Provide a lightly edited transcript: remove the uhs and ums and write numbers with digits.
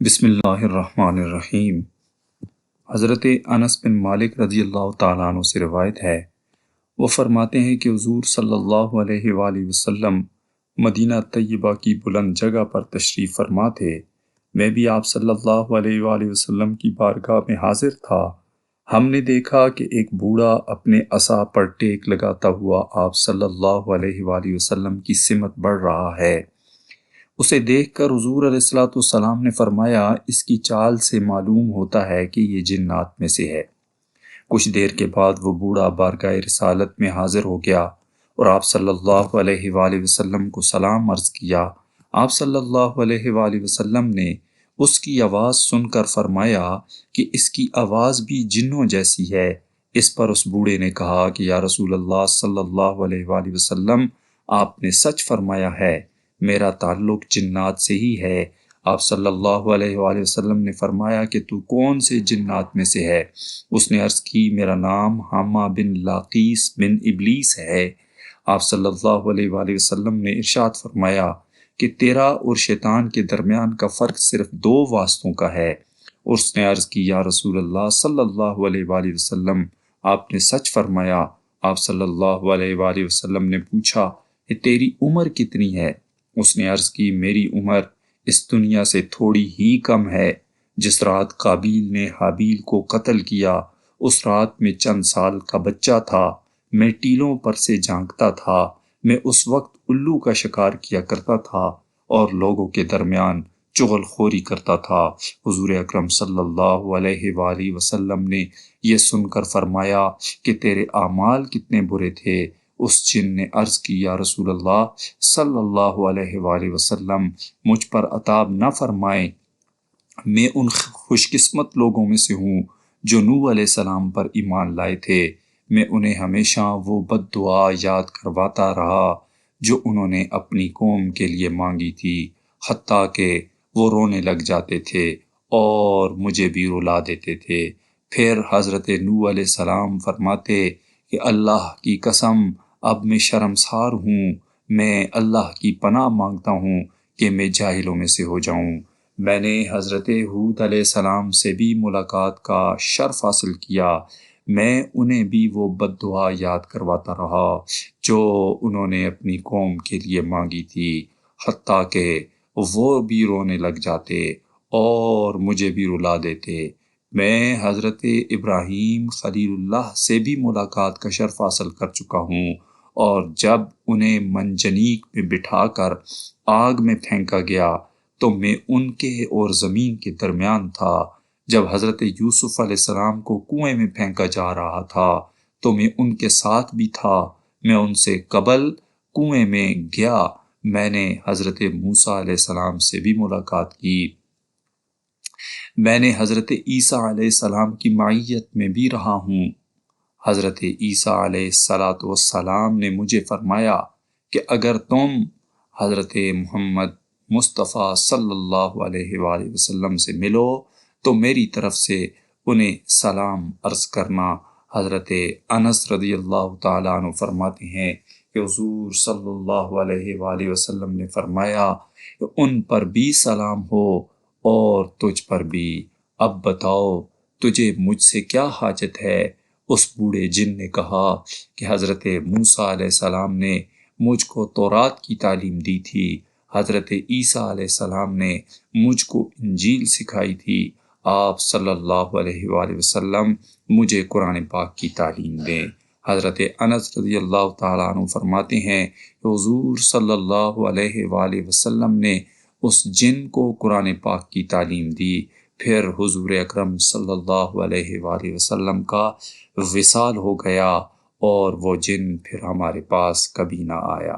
بسم اللہ الرحمن الرحیم۔ حضرت انس بن مالک رضی اللہ تعالیٰ عنہ سے روایت ہے، وہ فرماتے ہیں کہ حضور صلی اللہ علیہ وآلہ وسلم مدینہ طیبہ کی بلند جگہ پر تشریف فرما تھے۔ میں بھی آپ صلی اللہ علیہ وآلہ وسلم کی بارگاہ میں حاضر تھا۔ ہم نے دیکھا کہ ایک بوڑھا اپنے عصا پر ٹیک لگاتا ہوا آپ صلی اللہ علیہ وآلہ وسلم کی سمت بڑھ رہا ہے۔ اسے دیکھ کر حضور علیہ السلام نے فرمایا، اس کی چال سے معلوم ہوتا ہے کہ یہ جنات میں سے ہے۔ کچھ دیر کے بعد وہ بوڑھا بارگاہ رسالت میں حاضر ہو گیا اور آپ صلی اللہ علیہ وآلہ وسلم کو سلام عرض کیا۔ آپ صلی اللہ علیہ وآلہ وسلم نے اس کی آواز سن کر فرمایا کہ اس کی آواز بھی جنوں جیسی ہے۔ اس پر اس بوڑھے نے کہا کہ یا رسول اللہ صلی اللہ علیہ وآلہ وسلم، آپ نے سچ فرمایا ہے، میرا تعلق جنات سے ہی ہے۔ آپ صلی اللہ علیہ وآلہ وسلم نے فرمایا کہ تو کون سے جنات میں سے ہے؟ اس نے عرض کی، میرا نام حامہ بن لاقیس بن ابلیس ہے۔ آپ صلی اللہ علیہ وآلہ وسلم نے ارشاد فرمایا کہ تیرا اور شیطان کے درمیان کا فرق صرف 2 واسطوں کا ہے۔ اس نے عرض کی، یا رسول اللہ صلی اللہ علیہ وآلہ وسلم، آپ نے سچ فرمایا۔ آپ صلی اللہ علیہ وآلہ وسلم نے پوچھا کہ تیری عمر کتنی ہے؟ اس نے عرض کی، میری عمر اس دنیا سے تھوڑی ہی کم ہے۔ جس رات قابیل نے حابیل کو قتل کیا، اس رات میں چند سال کا بچہ تھا۔ میں ٹیلوں پر سے جھانکتا تھا۔ میں اس وقت الو کا شکار کیا کرتا تھا اور لوگوں کے درمیان چغل خوری کرتا تھا۔ حضور اکرم صلی اللہ علیہ وآلہ وسلم نے یہ سن کر فرمایا کہ تیرے اعمال کتنے برے تھے۔ اس جن نے عرض کی، یا رسول اللہ صلی اللہ علیہ وآلہ وسلم، مجھ پر عتاب نہ فرمائیں، میں ان خوش قسمت لوگوں میں سے ہوں جو نوح علیہ السلام پر ایمان لائے تھے۔ میں انہیں ہمیشہ وہ بد دعا یاد کرواتا رہا جو انہوں نے اپنی قوم کے لیے مانگی تھی، حتیٰ کہ وہ رونے لگ جاتے تھے اور مجھے بھی رلا دیتے تھے۔ پھر حضرت نوح علیہ السلام فرماتے کہ اللہ کی قسم، اب میں شرمسار ہوں، میں اللہ کی پناہ مانگتا ہوں کہ میں جاہلوں میں سے ہو جاؤں۔ میں نے حضرت ہود علیہ السلام سے بھی ملاقات کا شرف حاصل کیا۔ میں انہیں بھی وہ بد دعا یاد کرواتا رہا جو انہوں نے اپنی قوم کے لیے مانگی تھی، حتیٰ کہ وہ بھی رونے لگ جاتے اور مجھے بھی رلا دیتے۔ میں حضرت ابراہیم خلیل اللہ سے بھی ملاقات کا شرف حاصل کر چکا ہوں، اور جب انہیں منجنیق میں بٹھا کر آگ میں پھینکا گیا تو میں ان کے اور زمین کے درمیان تھا۔ جب حضرت یوسف علیہ السلام کو کنویں میں پھینکا جا رہا تھا تو میں ان کے ساتھ بھی تھا۔ میں ان سے قبل کنویں میں گیا۔ میں نے حضرت موسیٰ علیہ السلام سے بھی ملاقات کی۔ میں نے حضرت عیسیٰ علیہ السلام کی معیت میں بھی رہا ہوں۔ حضرت عیسیٰ علیہ السلام نے مجھے فرمایا کہ اگر تم حضرت محمد مصطفیٰ صلی اللہ علیہ وآلہ وسلم سے ملو تو میری طرف سے انہیں سلام عرض کرنا۔ حضرت انس رضی اللہ تعالیٰ عنہ فرماتے ہیں کہ حضور صلی اللہ علیہ وآلہ وسلم نے فرمایا کہ ان پر بھی سلام ہو اور تجھ پر بھی۔ اب بتاؤ تجھے مجھ سے کیا حاجت ہے؟ اس بوڑھے جن نے کہا کہ حضرت موسیٰ علیہ السلام نے مجھ کو تورات کی تعلیم دی تھی، حضرت عیسیٰ علیہ السلام نے مجھ کو انجیل سکھائی تھی، آپ صلی اللہ علیہ وآلہ وسلم مجھے قرآن پاک کی تعلیم دیں۔ حضرت انس رضی اللہ تعالیٰ عنہ فرماتے ہیں کہ حضور صلی اللہ علیہ وآلہ وسلم نے اس جن کو قرآن پاک کی تعلیم دی۔ پھر حضور اکرم صلی اللہ علیہ وآلہ وسلم کا وصال ہو گیا اور وہ جن پھر ہمارے پاس کبھی نہ آیا۔